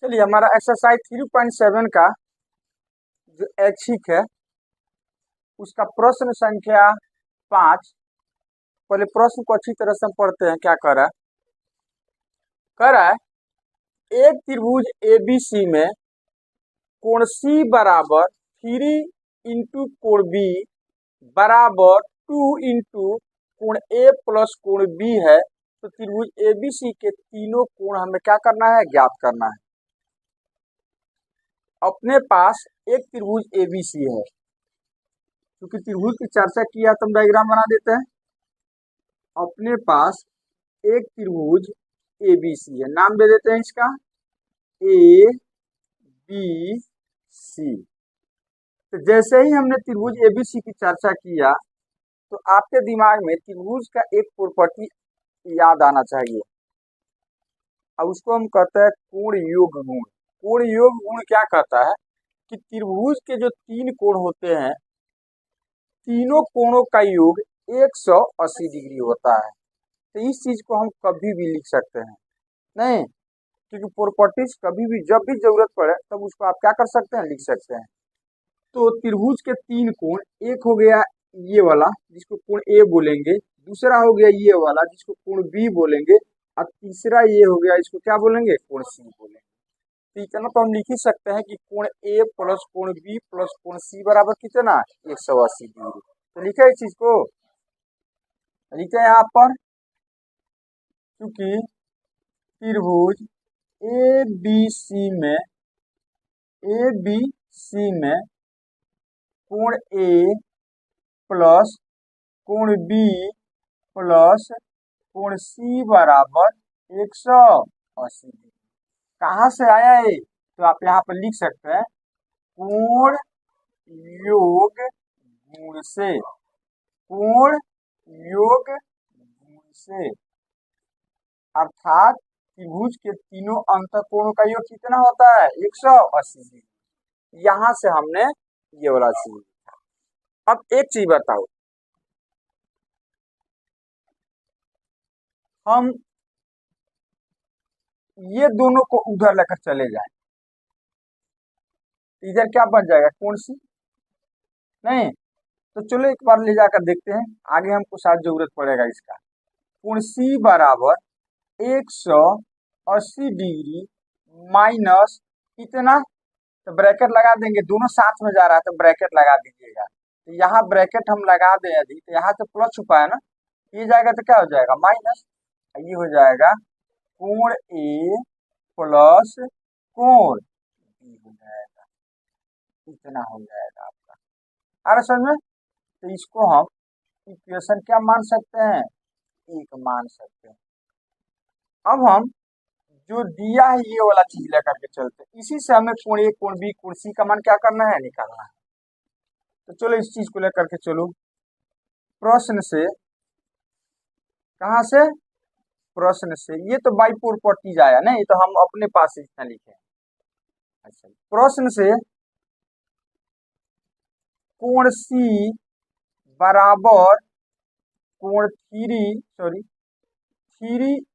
चलिए हमारा एक्सरसाइज 3.7 का जो ऐच्छिक है उसका प्रश्न संख्या 5। पहले प्रश्न को अच्छी तरह से हम पढ़ते हैं। क्या कह रहा है एक त्रिभुज ABC में कोण C बराबर 3 इंटू कोण B बराबर 2 इंटू कोण A प्लस कोण B है। तो त्रिभुज ABC के तीनों कोण हमें क्या करना है, ज्ञात करना है। अपने पास एक त्रिभुज ABC है। क्योंकि त्रिभुज की चर्चा किया तो हम डायग्राम बना देते हैं। अपने पास एक त्रिभुज ABC है, नाम दे देते हैं इसका ABC। तो जैसे ही हमने त्रिभुज ABC की चर्चा किया तो आपके दिमाग में त्रिभुज का एक प्रॉपर्टी याद आना चाहिए। अब उसको हम कहते हैं कोण योग गुण। कोण योग गुण क्या कहता है कि त्रिभुज के जो तीन कोण होते हैं, तीनों कोणों का योग 180 डिग्री होता है। तो इस चीज को हम कभी भी लिख सकते हैं नहीं, क्योंकि प्रॉपर्टीज कभी भी जब भी जरूरत पड़े तब उसको आप क्या कर सकते हैं, लिख सकते हैं। तो त्रिभुज के तीन कोण, एक हो गया ये वाला जिसको कोण A बोलेंगे, दूसरा हो गया ये वाला जिसको कोण B बोलेंगे, और तीसरा ये हो गया इसको क्या बोलेंगे, कोण C बोलेंगे। तो इतना तो हम लिख ही सकते हैं कि कोण A प्लस कोण B प्लस कोण C बराबर कितना, 180 डिग्री। तो लिखे इस चीज को, लिखते हैं यहाँ पर, क्योंकि त्रिभुज ABC में कोण A प्लस कोण B प्लस कोण C बराबर 180 डिग्री। कहाँ से आया है, तो आप यहाँ पर लिख सकते हैं कोण योग गुण से। कोण योग गुण से अर्थात त्रिभुज के तीनों अंतःकोणों का योग कितना होता है, 180 डिग्री। यहां से हमने ये वाला चीज। अब एक चीज बताओ, हम ये दोनों को उधर लेकर चले जाए, इधर क्या बन जाएगा, कोण C नहीं। तो चलो एक बार ले जाकर देखते हैं, आगे हमको शायद जरूरत पड़ेगा इसका। कोण C बराबर 180 डिग्री माइनस इतना, तो ब्रैकेट लगा देंगे, दोनों साथ में जा रहा है तो ब्रैकेट लगा दीजिएगा। तो यहाँ ब्रैकेट हम लगा दें यदि, तो यहाँ से प्लस छुपा है ना, ये जाएगा तो क्या हो जाएगा, माइनस। ये हो जाएगा कोण A प्लस कोण B हो जाएगा, इतना हो जाएगा आपका। आ रहा समझ में। तो इसको हम इक्वेशन क्या मान सकते हैं, एक मान सकते हैं। अब हम जो दिया है ये वाला चीज लेकर के चलते हैं, इसी से हमें कोण A कोण B कोण C का मान क्या करना है, निकालना है। तो चलो इस चीज को लेकर के चलो प्रश्न से। कहां से, प्रश्न से। ये तो बाई प्रॉपर्टीज आया ना, ये तो हम अपने पास से इतना लिखे। अच्छा, प्रश्न से कोण C बराबर कोण 3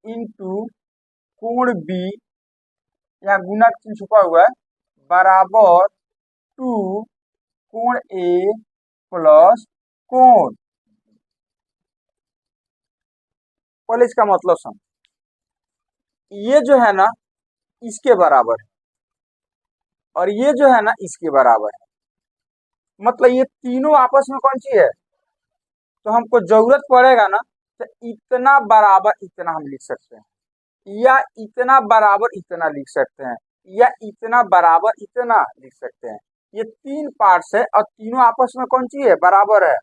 इंटू कोण B, यहाँ गुना चिन्ह छुपा हुआ है, बराबर 2 कोण A प्लस कोण। पहले इसका मतलब समझ, ये जो है ना इसके बराबर है और ये जो है ना इसके बराबर है, मतलब ये तीनों आपस में कौन सी है। तो हमको जरूरत पड़ेगा ना तो इतना बराबर इतना हम लिख सकते हैं, या इतना बराबर इतना लिख सकते हैं, या इतना बराबर इतना लिख सकते हैं। ये तीन पार्ट्स है और तीनों आपस में कौन सी है, बराबर है।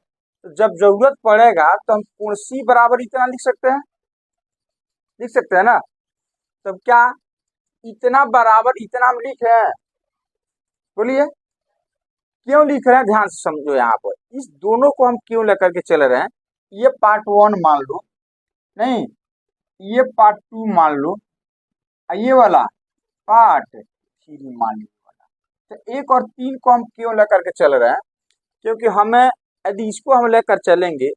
तो जब जरूरत पड़ेगा तो हम कोण C बराबर इतना लिख सकते हैं, लिख सकते हैं ना। तब क्या इतना बराबर इतना हम लिखे हैं, बोलिए क्यों लिख रहे हैं, ध्यान से समझो। यहाँ पर इस दोनों को हम क्यों लेकर के चल रहे हैं, ये पार्ट 1 मान लो, नहीं ये पार्ट 2 मान लो, ये वाला पार्ट 3 मान लो वाला। तो 1 और 3 को हम क्यों लेकर के चल रहे हैं, क्योंकि हमें यदि इसको हम लेकर चलेंगे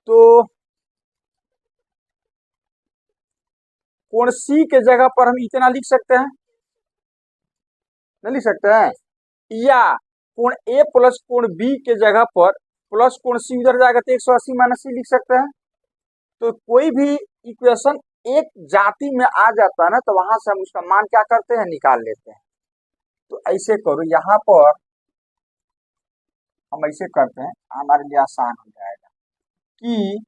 तो कोण C के जगह पर हम इतना लिख सकते हैं, नहीं लिख सकते हैं, या कोण ए प्लस कोण बी के जगह पर प्लस कोण सी उधर जाएगा तो 180 माइनस सी लिख सकते हैं। तो कोई भी इक्वेशन एक जाति में आ जाता है ना, तो वहां से हम उसका मान क्या करते हैं, निकाल लेते हैं। तो ऐसे करो, यहाँ पर हम ऐसे करते हैं, हमारे लिए आसान हो जाएगा कि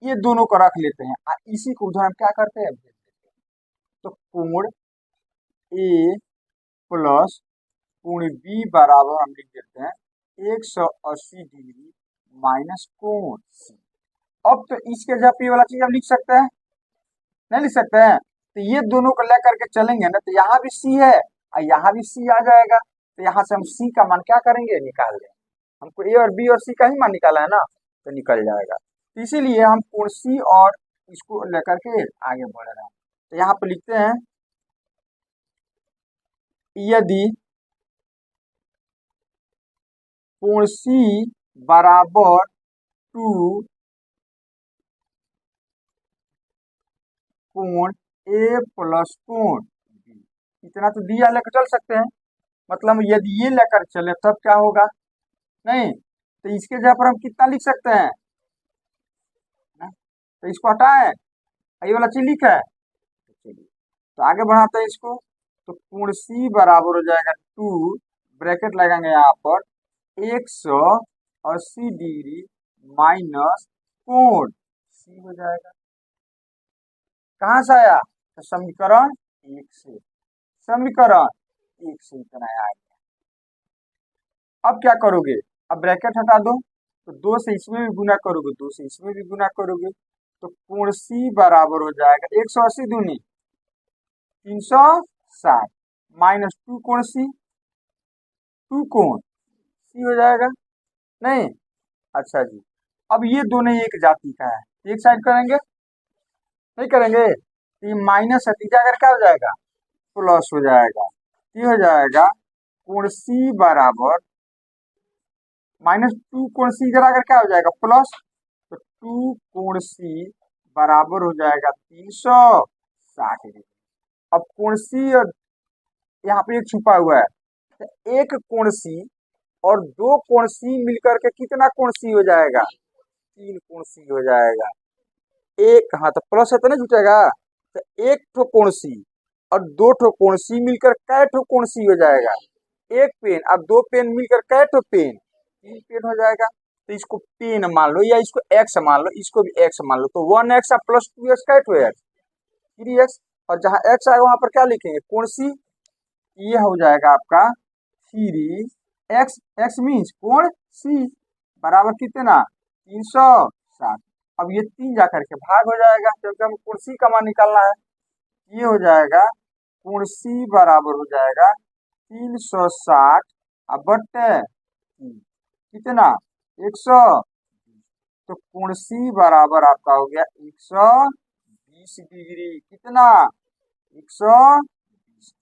ये दोनों को रख लेते हैं, इसी को उधर हम क्या करते हैं, भेज देते हैं। तो कोण ए प्लस कोण बी बराबर हम लिख देते हैं 180 डिग्री माइनस कोण सी। अब तो इसके जगह पे वाला चीज हम लिख सकते हैं, नहीं लिख सकते हैं? तो ये दोनों को लेकर के चलेंगे ना, तो यहाँ भी सी है और यहाँ भी सी आ जाएगा, तो यहाँ से हम सी का मान क्या करेंगे, निकाल लेंगे। हमको ए और बी और सी का ही मान निकाला है ना, तो निकल जाएगा। तो इसीलिए हम कोण सी और इसको लेकर के आगे बढ़ रहे हैं। तो यहाँ पे लिखते हैं, यदि कोण सी बराबर 2 कोण ए प्लस कोण बी, इतना तो दिया लेकर चल सकते हैं। मतलब यदि ये लेकर चले तब क्या होगा, नहीं तो इसके जगह पर हम कितना लिख सकते हैं, तो इसको हटाएं, ये वाला चीज लिखा है। चलिए तो आगे बढ़ाते हैं इसको। तो कोण सी बराबर हो जाएगा 2, ब्रैकेट लगाएंगे यहाँ पर 180 डिग्री माइनस कोण सी हो जाएगा। कहाँ से आया, तो समीकरण 1 से, समीकरण 1 से इतना आ गया। अब क्या करोगे, अब ब्रैकेट हटा दो, तो 2 से इसमें भी गुना करोगे, 2 से इसमें भी गुना करोगे, तो कोण सी बराबर हो जाएगा 180 दूनी 360 माइनस 2 कोण सी, 2 कोण सी हो जाएगा, नहीं? अच्छा जी, अब ये दोनों एक जाति का है, एक साइड करेंगे, नहीं करेंगे, तो ये माइनस है, तीजा अगर क्या हो जाएगा, प्लस हो जाएगा। ये हो जाएगा कोण सी बराबर माइनस 2 कोण सी इधर आकर क्या हो जाएगा, प्लस, तो 2 कोण सी बराबर हो जाएगा 360 डिग्री। अब कोण सी और यहाँ पे एक छुपा हुआ है, तो एक कोण सी और 2 कोण सी मिलकर के कितना कोण सी हो जाएगा, 3 कोण सी हो जाएगा। एक, हाँ तो प्लस है तो नहीं जुटेगा, तो एक ठो कोण सी और 2 ठो कोण सी मिलकर कै ठो कोण सी हो जाएगा, एक पेन, अब 2 पेन मिलकर कै ठो पेन, 3 पेन हो जाएगा। तो इसको पेन मान लो या इसको एक्स मान लो, इसको भी एक्स मान लो, तो 1x प्लस 2x कै ठो एक्स, 3x, और जहां x आएगा वहां पर क्या लिखेंगे, कोण सी, ये हो जाएगा आपका 3x, x मीन्स कोण सी बराबर कितना 360। अब ये 3 जाकर के भाग हो जाएगा, क्योंकि हम कोण सी का मान निकालना है। ये हो जाएगा कोण सी बराबर हो जाएगा 360 बट्टे कितना 100, तो कोण सी बराबर आपका हो गया 120 डिग्री, कितना 120।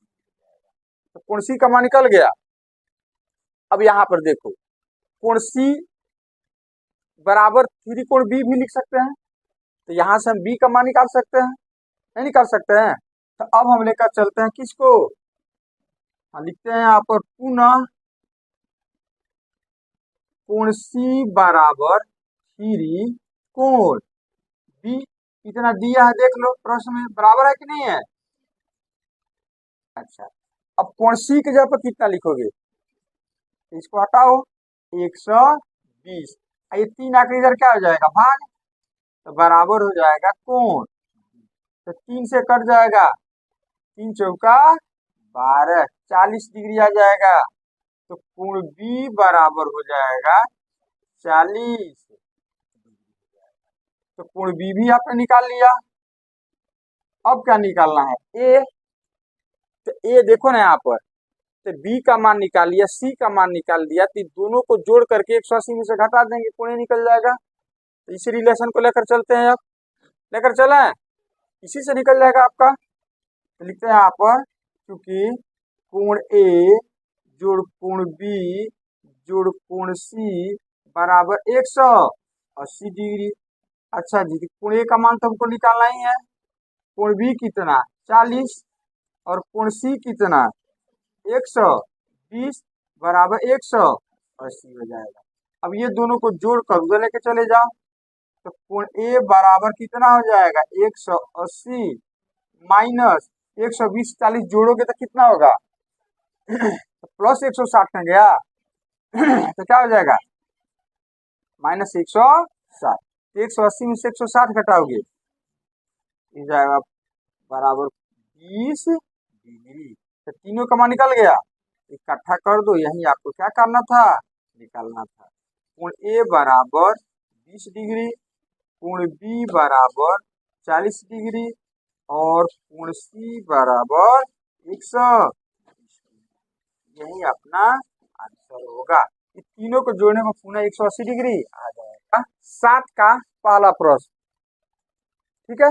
तो कोण सी का मान निकल गया। अब यहाँ पर देखो, कोण सी बराबर 3 कोण बी भी लिख सकते हैं, तो यहाँ से हम बी का मान निकाल सकते हैं, नहीं निकाल सकते हैं? तो अब हम लेकर चलते हैं किसको, लिखते हैं यहाँ पर पुनः कोण सी बराबर 3 कोण बी, इतना दिया है देख लो प्रश्न में, बराबर है कि नहीं है? अच्छा, अब कोण सी के जगह पर कितना लिखोगे, इसको हटाओ 120, ये 3 आकर इधर क्या हो जाएगा, भाग, तो बराबर हो जाएगा कोण, तो 3 से कट जाएगा, 3 चौका 12, 40 डिग्री आ जाएगा। तो कोण बी बराबर हो जाएगा 40। तो कोण बी भी आपने निकाल लिया। अब क्या निकालना है, ए, तो ए देखो ना यहाँ पर, तो बी का मान निकाल लिया, सी का मान निकाल दिया, तो दोनों को जोड़ करके 180 में से घटा देंगे, कोण निकल जाएगा। तो इसी रिलेशन को लेकर चलते हैं, अब लेकर चले, इसी से निकल जाएगा आपका। तो लिखते हैं यहाँ पर, क्योंकि कोण ए जोड़ कोण बी जोड़ कोण सी बराबर 180 डिग्री। अच्छा जी, कोण ए का मान तो हमको निकालना ही है, कोण बी कितना 40 और कोण सी कितना 120 बराबर 180 हो जाएगा। अब ये दोनों को जोड़ कर उधर लेके चले जाओ, तो कोण ए बराबर कितना हो जाएगा 180 माइनस 120, 40 जोड़ोगे तो कितना होगा तो प्लस 160 में गया तो क्या हो जाएगा माइनस 160। 180 में से 160 घटाओगे हो जाएगा बराबर 20 डिग्री। तो तीनों का मान निकल गया, इकट्ठा कर दो, यही आपको क्या करना था निकालना था। कोण ए बराबर 20 डिग्री, कोण बी बराबर 40 डिग्री और कोण सी बराबर 120। यही अपना आंसर होगा। इस तीनों को जोड़ने में पुनः 180 डिग्री आ जाएगा। 7 का पहला प्रश्न, ठीक है,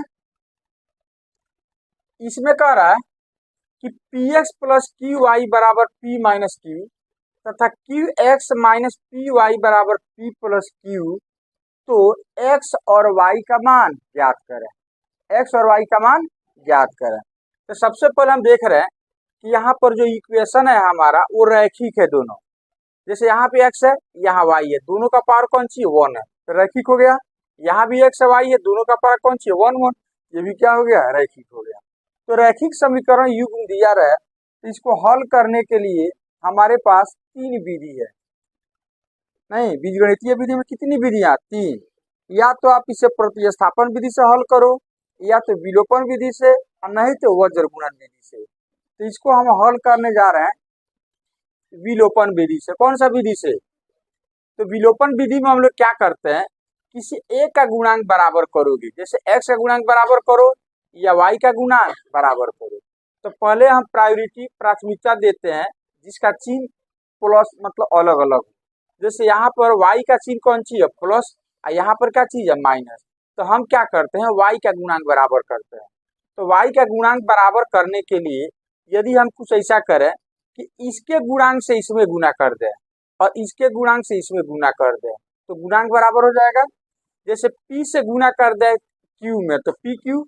इसमें कह रहा है कि P X plus Q Y बराबर पी माइनस क्यू तथा Q X minus P Y बराबर पी प्लस क्यू, तो एक्स और वाई का मान ज्ञात करें। एक्स और वाई का मान ज्ञात करें। तो सबसे पहले हम देख रहे हैं कि यहाँ पर जो इक्वेशन है हमारा वो रैखिक है दोनों। जैसे यहाँ पे एक्स है, यहाँ वाई है, दोनों का पावर कौन सी है 1 है, तो रैखिक हो गया। यहाँ भी एक्स है वाई है, दोनों का पावर कौन सी है 1 1, ये भी क्या हो गया रैखिक हो गया। तो रैखिक समीकरण युग्म दिया रहे, तो इसको हल करने के लिए हमारे पास 3 विधि है। नहीं, बीजगणितीय विधि में कितनी विधियां 3। या तो आप इसे प्रतिस्थापन विधि से हल करो, या तो विलोपन विधि से, और नहीं तो वज्र गुणन विधि से। तो इसको हम हल करने जा रहे हैं विलोपन विधि से। कौन सा विधि से, तो विलोपन विधि में हम लोग क्या करते हैं, किसी एक का गुणांक बराबर करोगे, जैसे एक्स का गुणांक बराबर करो या वाई का गुणांक बराबर करो। तो पहले हम प्राथमिकता देते हैं जिसका चिन्ह प्लस मतलब अलग अलग। जैसे यहाँ पर y का चिन्ह कौन सी है प्लस, और यहाँ पर क्या चीज है माइनस। तो हम क्या करते हैं y का गुणांक बराबर करते हैं। तो y का गुणांक बराबर करने के लिए यदि हम कुछ ऐसा करें कि इसके गुणांक से इसमें गुना कर दें और इसके गुणांक से इसमें गुना कर दें, तो गुणांक बराबर हो जाएगा। जैसे p से गुना कर दे q में तो पी क्यू,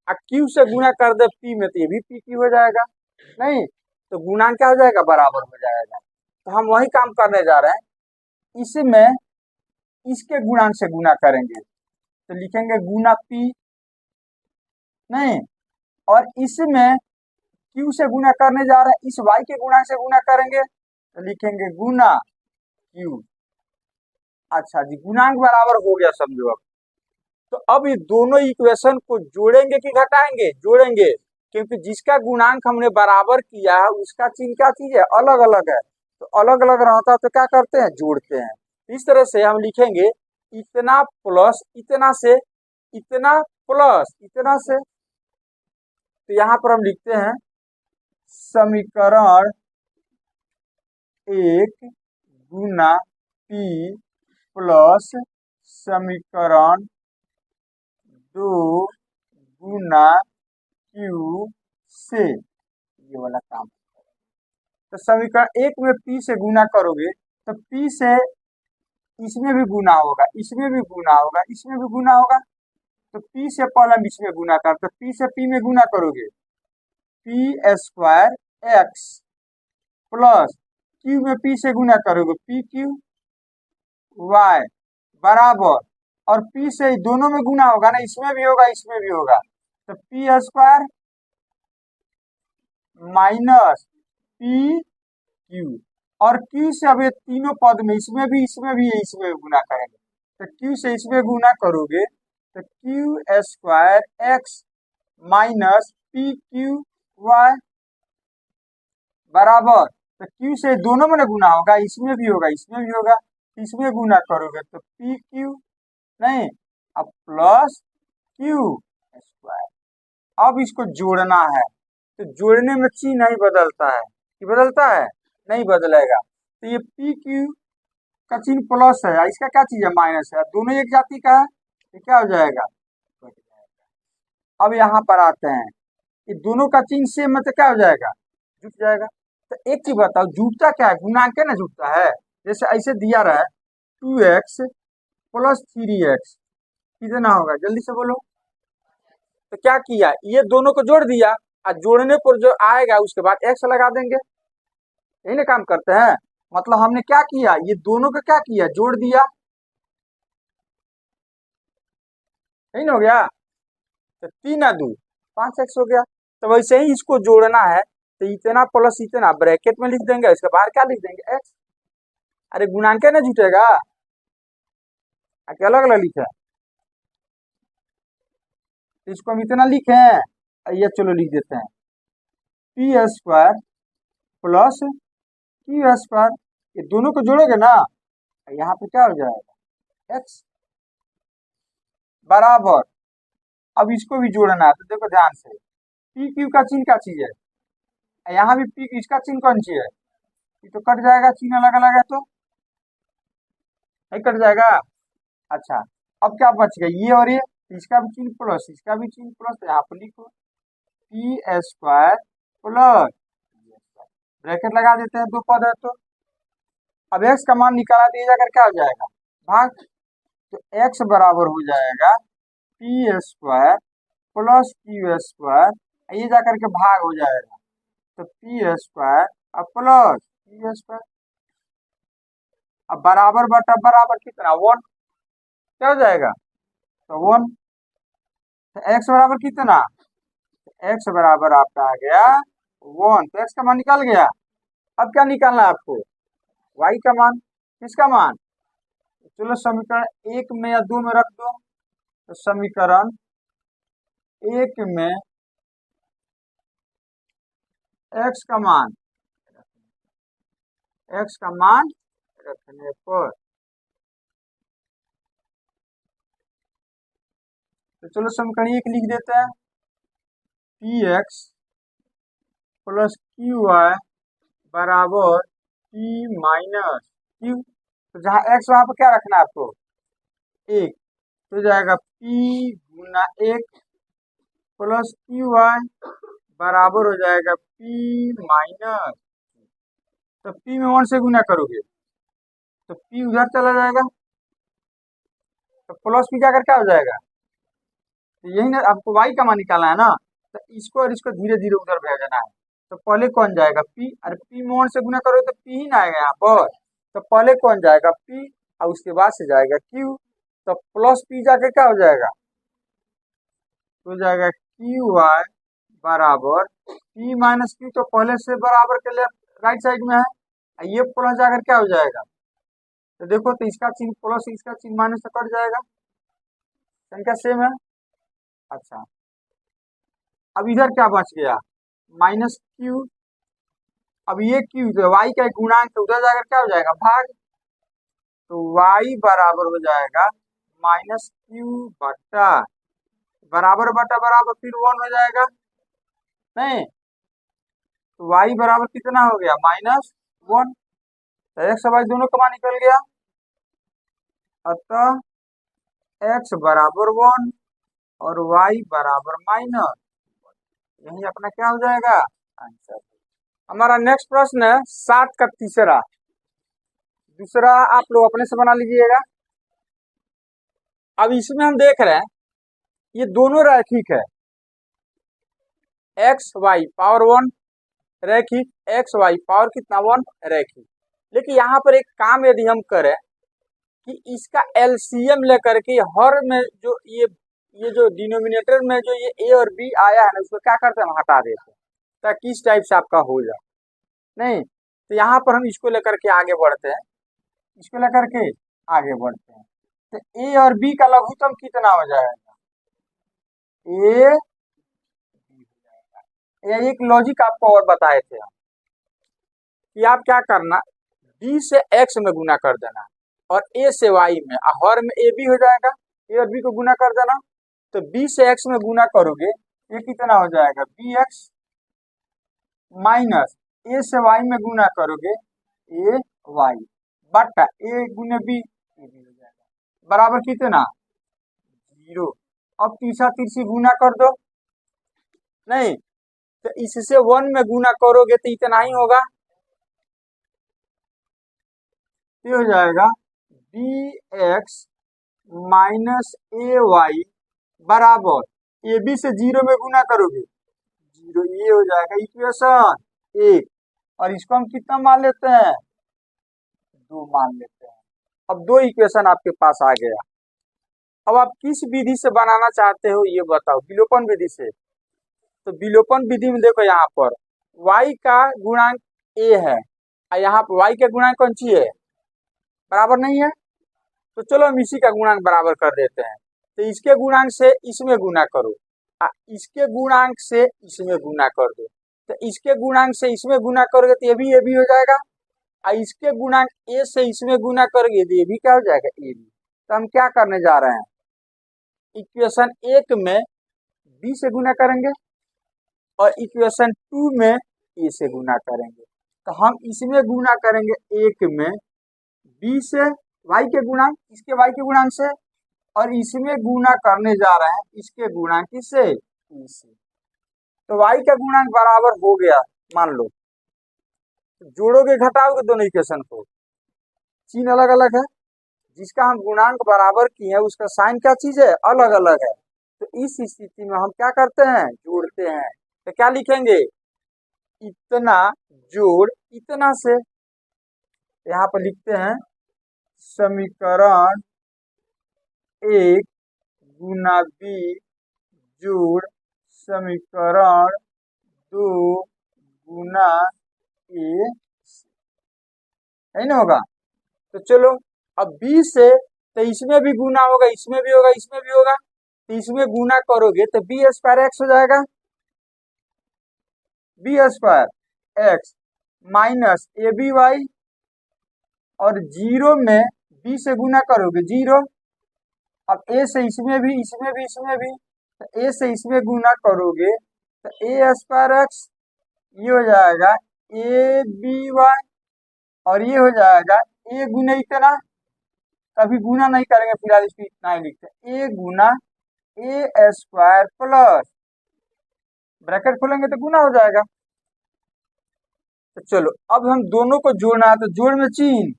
और q से गुना कर दे p में तो ये भी पी क्यू हो जाएगा। नहीं, तो गुणांक क्या हो जाएगा बराबर हो जाएगा। तो हम वही काम करने जा रहे हैं, इसमें इसके गुणांक से गुना करेंगे तो लिखेंगे गुना p, नहीं, और इसमें q से गुना करने जा रहे हैं, इस y के गुणांक से गुना करेंगे तो लिखेंगे गुना q। अच्छा जी, गुणांक बराबर हो गया समझो। अब तो अब ये दोनों इक्वेशन को जोड़ेंगे कि घटाएंगे, जोड़ेंगे, क्योंकि जिसका गुणांक हमने बराबर किया है उसका चिन्ह क्या चीज है अलग अलग है। तो अलग अलग रहता तो क्या करते हैं जोड़ते हैं। इस तरह से हम लिखेंगे इतना प्लस इतना से, इतना प्लस इतना से। तो यहाँ पर हम लिखते हैं समीकरण 1 गुना p प्लस समीकरण 2 गुना q से, ये वाला काम। तो समीकरण 1 में p से गुना करोगे तो p से इसमें भी गुना होगा, इसमें भी गुना होगा, इसमें भी गुना होगा। तो p से पहले हम इसमें गुना करते, p से p में गुना करोगे p square x plus q में p से गुना करोगे पी क्यू y बराबर, और p से दोनों में गुना होगा ना, इसमें भी होगा इसमें भी होगा, तो P square minus P Q, और q से अब ये तीनों पद में इसमें भी इसमें गुना करेंगे। तो q से इसमें गुना करोगे तो Q square X minus P Q Y बराबर, तो q से दोनों में गुना होगा, इसमें भी होगा इसमें भी होगा, इसमें गुना करोगे तो पी क्यू, नहीं, अब प्लस क्यू स्क्वायर। अब इसको जोड़ना है, तो जोड़ने में चिन्ह नहीं बदलता है, कि बदलता है नहीं बदलेगा। तो ये पी क्यू का चिन्ह प्लस है, इसका क्या चीज है माइनस है, दोनों एक जाति का है, तो क्या हो जाएगा। अब यहाँ पर आते हैं, ये दोनों का चिन्ह सेम है तो क्या हो जाएगा जुट जाएगा। तो एक चीज बताओ जुटता क्या है, गुणांक है ना जुटता है। जैसे ऐसे दिया रहा है 2x प्लस 3x कितना होगा जल्दी से बोलो। तो क्या किया, ये दोनों को जोड़ दिया और जोड़ने पर जो आएगा उसके बाद x लगा देंगे। यही ना काम करते हैं। मतलब हमने क्या किया, ये दोनों का क्या किया, जोड़ दिया, यही ना हो गया। तो 3 और 2 5x हो गया। तो वैसे ही इसको जोड़ना है, तो इतना प्लस इतना ब्रैकेट में लिख देंगे, इसके बाहर क्या लिख देंगे, x। अरे गुणांक ना जुटेगा, अलग अलग लिखे, तो इसको हम इतना लिखे हैं, ये चलो लिख देते हैं p² प्लस q²। ये दोनों को जोड़ोगे ना, यहाँ पे क्या हो जाएगा, x बराबर। अब इसको भी जोड़ना है, तो देखो ध्यान से, पी क्यू का चिन्ह क्या चीज है, यहाँ भी पी, इसका चिन्ह कौन सी है, ये तो कट जाएगा, चिन्ह अलग अलग है तो नहीं कट जाएगा। अच्छा, अब क्या बच गया, ये और ये, इसका भी चिन्ह प्लस, इसका भी चिन्ह प्लस, तो यहाँ पर लिखो p² प्लस, ब्रैकेट लगा देते हैं, दो पद है तो। अब x का मान निकाला तो ये जाकर क्या हो जाएगा, भाग। तो x बराबर हो जाएगा p² प्लस q², ये जाकर के भाग हो जाएगा, तो p² अब प्लस q²। अब बराबर बटा बराबर कितना, 1, क्या हो जाएगा, तो 1। तो x बराबर कितना, x बराबर आपका आ गया 1, तो x का मान निकल गया। अब क्या निकालना है आपको, y का मान, किसका मान, चलो समीकरण 1 में या 2 में रख दो, तो समीकरण 1 में x का मान रखने पर, तो चलो समीकरण 1 लिख देते हैं, px प्लस qy बराबर p माइनस q। तो जहाँ x वहां पर क्या रखना है आपको, 1, तो जाएगा p गुना 1 प्लस qy बराबर हो जाएगा p माइनस, तो p में 1 से गुना करोगे तो p उधर चला जाएगा, तो प्लस p जाकर क्या हो जाएगा, तो यही ना आपको y का मान निकालना है ना, तो इसको और इसको धीरे धीरे उधर भेजना है। तो पहले कौन जाएगा p, अरे p में 1 से गुना करोगे तो p ही ना आएगा यहाँ पर, तो पहले कौन जाएगा p और उसके बाद से जाएगा q, तो प्लस p जाके क्या हो जाएगा, तो जाएगा qy बराबर p माइनस q, तो पहले से बराबर के लिए राइट साइड में है, ये प्लस जाकर क्या हो जाएगा, तो देखो, तो इसका चिन्ह प्लस, इसका चिन्ह माइनस, तो कट जाएगा, संख्या सेम है। अच्छा, अब इधर क्या बच गया, माइनस q। अब ये q तो y का गुणांक, तो उधर जाकर क्या हो जाएगा, भाग, तो y बराबर हो जाएगा माइनस q बटा बराबर बटा बराबर फिर 1 हो जाएगा, नहीं, तो y बराबर कितना हो गया, -1। तो x और y दोनों का मान निकल गया, अतः x बराबर 1 और y बराबर माइनस, यही अपना क्या हो जाएगा, आंसर। हमारा नेक्स्ट प्रश्न है 7 का तीसरा, दूसरा आप लोग अपने से बना लीजिएगा। अब इसमें हम देख रहे हैं ये दोनों रैखिक है, एक्स वाई पावर 1 रैखिक, एक्स वाई पावर कितना 1 रैखिक। लेकिन यहाँ पर एक काम यदि हम करें कि इसका एलसीएम लेकर के हर में जो ये जो डिनोमिनेटर में जो ये ए और बी आया है ना, उसको क्या करते हैं, हम हटा देते हैं, ताकि इस टाइप से आपका हो जाए, नहीं, तो यहाँ पर हम इसको लेकर के आगे बढ़ते हैं, इसको लेकर के आगे बढ़ते हैं, तो ए और बी का लघुत्तम कितना हो जाएगा, ए, ये एक लॉजिक आपको और बताए थे हम कि आप क्या करना, बी से एक्स में गुना कर देना और ए से वाई में, हर में ए बी हो जाएगा, ए और बी को गुना कर देना, तो बी से एक्स में गुना करोगे ये कितना हो जाएगा, बी एक्स माइनस ए से वाई में गुना करोगे ए वाई बटा ए गुने बी, हो जाएगा बराबर कितना 0। अब तीसरा तीसरी गुना कर दो, नहीं, तो इससे 1 में गुना करोगे तो इतना ही होगा, ये हो जाएगा बी एक्स माइनस ए वाई बराबर ए बी से 0 में गुना करोगे 0, ये हो जाएगा इक्वेशन 1। और इसको हम कितना मान लेते हैं, 2 मान लेते हैं। अब 2 इक्वेशन आपके पास आ गया। अब आप किस विधि से बनाना चाहते हो ये बताओ, विलोपन विधि से। तो विलोपन विधि में देखो यहाँ पर y का गुणांक a है और यहाँ पर y का गुणांक कौन सी है, बराबर नहीं है। तो चलो हम इसी का गुणांक बराबर कर देते हैं। तो इसके गुणांक से इसमें गुना करो, इसके गुणांक से इसमें गुना कर दो। तो इसके गुणांक से इसमें गुना करोगे तो ये भी हो जाएगा, और इसके गुणांक a से इसमें गुना करोगे तो ये भी क्या हो जाएगा, a भी। तो हम क्या करने जा रहे हैं, इक्वेशन 1 में b से गुना करेंगे और इक्वेशन 2 में a से गुना करेंगे। तो हम इसमें गुना करेंगे 1 में b से y के गुणांक, इसके y के गुणांक से, और इसमें गुना करने जा रहे हैं इसके गुणांक से e से। तो y का गुणांक बराबर हो गया, मान लो जोड़ोगे घटाओगे दोनों इक्वेशन को, चिन्ह अलग अलग है, जिसका हम गुणांक बराबर किए हैं उसका साइन क्या चीज है, अलग अलग है। तो इस स्थिति में हम क्या करते हैं, जोड़ते हैं। तो क्या लिखेंगे, इतना जोड़ इतना से। यहाँ पर लिखते हैं समीकरण 1 गुना b जोड़ समीकरण 2 गुना a, है ना होगा। तो चलो अब b से, तो इसमें भी गुना होगा, इसमें भी होगा, इसमें भी होगा। तो इसमें गुना करोगे तो बी स्क्वायर एक्स हो जाएगा, B square X minus A B Y, और 0 में b से गुना करोगे 0। अब a से इसमें भी, इसमें भी, इसमें भी, तो a से इसमें गुना करोगे तो ए स्क्वायर एक्स, ये हो जाएगा ए बी वाई, और ये हो जाएगा ए गुना इतना, कभी गुना नहीं करेंगे फिलहाल, इसको इतना ही लिखते हैं, ए गुना ए स्क्वायर प्लस ब्रैकेट खोलेंगे तो गुना हो जाएगा। तो चलो अब हम दोनों को जोड़ना है, तो जोड़ में चिन्ह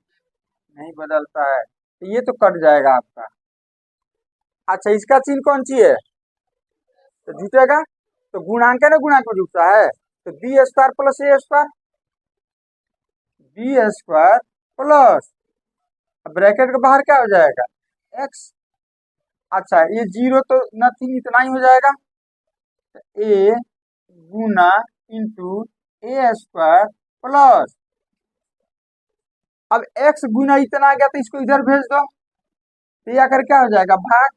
नहीं बदलता है, तो ये तो कट जाएगा आपका। अच्छा इसका चिन्ह कौन सी है, तो जुटेगा, तो गुणांक है ना, गुणांक में जुटता है। तो B square plus A square, B square plus bracket के बाहर क्या हो जाएगा, एक्स। अच्छा ये 0 तो नथिंग, इतना ही हो जाएगा। तो ए गुना इंटू ए स्क्वायर प्लस, अब x गुना इतना आ गया तो इसको इधर भेज दो, तो ये आकर क्या हो जाएगा, भाग।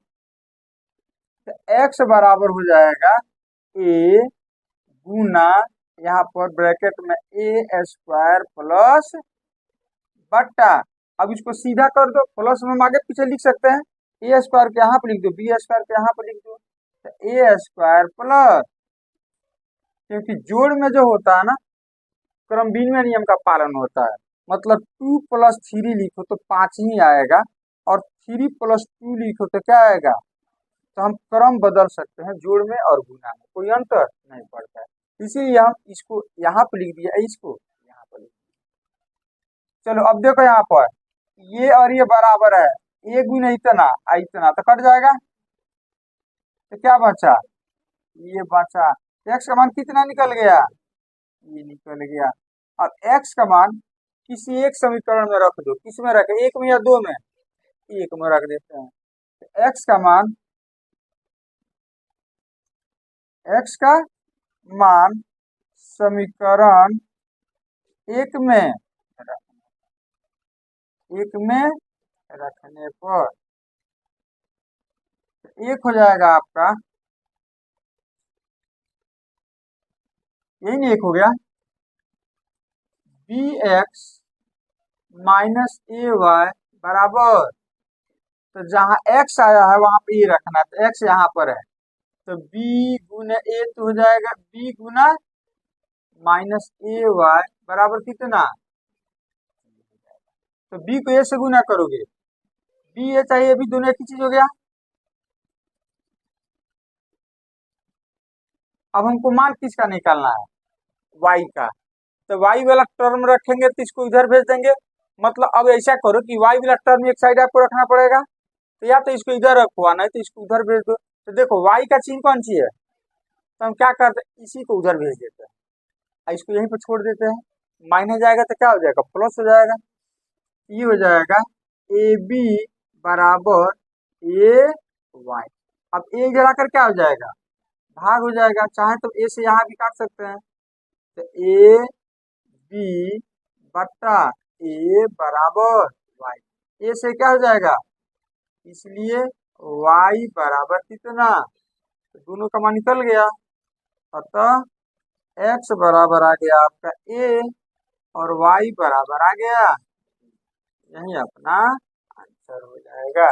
तो x बराबर हो जाएगा a गुना, यहाँ पर ब्रैकेट में ए स्क्वायर प्लस बट्टा, अब इसको सीधा कर दो, प्लस में हम आगे पीछे लिख सकते हैं, ए स्क्वायर के यहाँ पर लिख दो, बी स्क्वायर के यहाँ पर लिख दो, तो ए स्क्वायर प्लस, क्योंकि जोड़ में जो होता है ना क्रम बिन्वय नियम का पालन होता है, मतलब 2 + 3 लिखो तो 5 ही आएगा, और 3 + 2 लिखो तो क्या आएगा। तो हम क्रम बदल सकते हैं जोड़ में और गुना में, कोई अंतर नहीं पड़ता है। इसीलिए हम इसको यहाँ पर लिख दिया, इसको यहाँ पर लिख दिया। चलो अब देखो यहाँ पर ये और ये बराबर है, ए गुना इतना इतना, तो कट जाएगा, तो क्या बचा, ये बचा। एक्स का मान कितना निकल गया, ये निकल गया। अब x का मान किसी एक समीकरण में रख दो, किस में रखे, 1 में या 2 में, 1 में रख देते हैं। तो x का मान, x का मान समीकरण 1 में, 1 में रखने पर 1 हो जाएगा आपका, यही नहीं 1 हो गया, बी एक्स माइनस ए वाई बराबर, तो जहां x आया है वहां पे ये रखना है, तो x यहाँ पर है, तो b गुना ए तो हो जाएगा b गुना माइनस ए वाई बराबर कितना, तो b को a से गुना करोगे, b a चाहिए, b दोनों एक ही चीज हो गया। अब हमको मान किसका निकालना है, y का, तो y वाला टर्म रखेंगे तो इसको इधर भेज देंगे, मतलब अब ऐसा करो कि y वाला टर्म एक साइड आपको रखना पड़ेगा, तो या तो इसको इधर रखवा, नहीं तो इसको उधर भेज दो। तो देखो y का चिन्ह कौन सी है, तो हम क्या करते हैं, इसी को उधर भेज देते हैं, इसको यहीं पर छोड़ देते हैं, माइनस जाएगा तो क्या हो जाएगा, प्लस हो जाएगा। ये हो जाएगा ए बी बराबर ए वाई। अब ए गिराकर क्या हो जाएगा, भाग हो जाएगा। चाहे तो ए से यहाँ भी काट सकते हैं, तो ए बी बट्टा ए बराबर वाई। ए से क्या हो जाएगा, इसलिए वाई बराबर कितना, तो दोनों का मान निकल गया। अतः एक्स बराबर आ गया आपका ए और वाई बराबर आ गया, यही अपना आंसर हो जाएगा।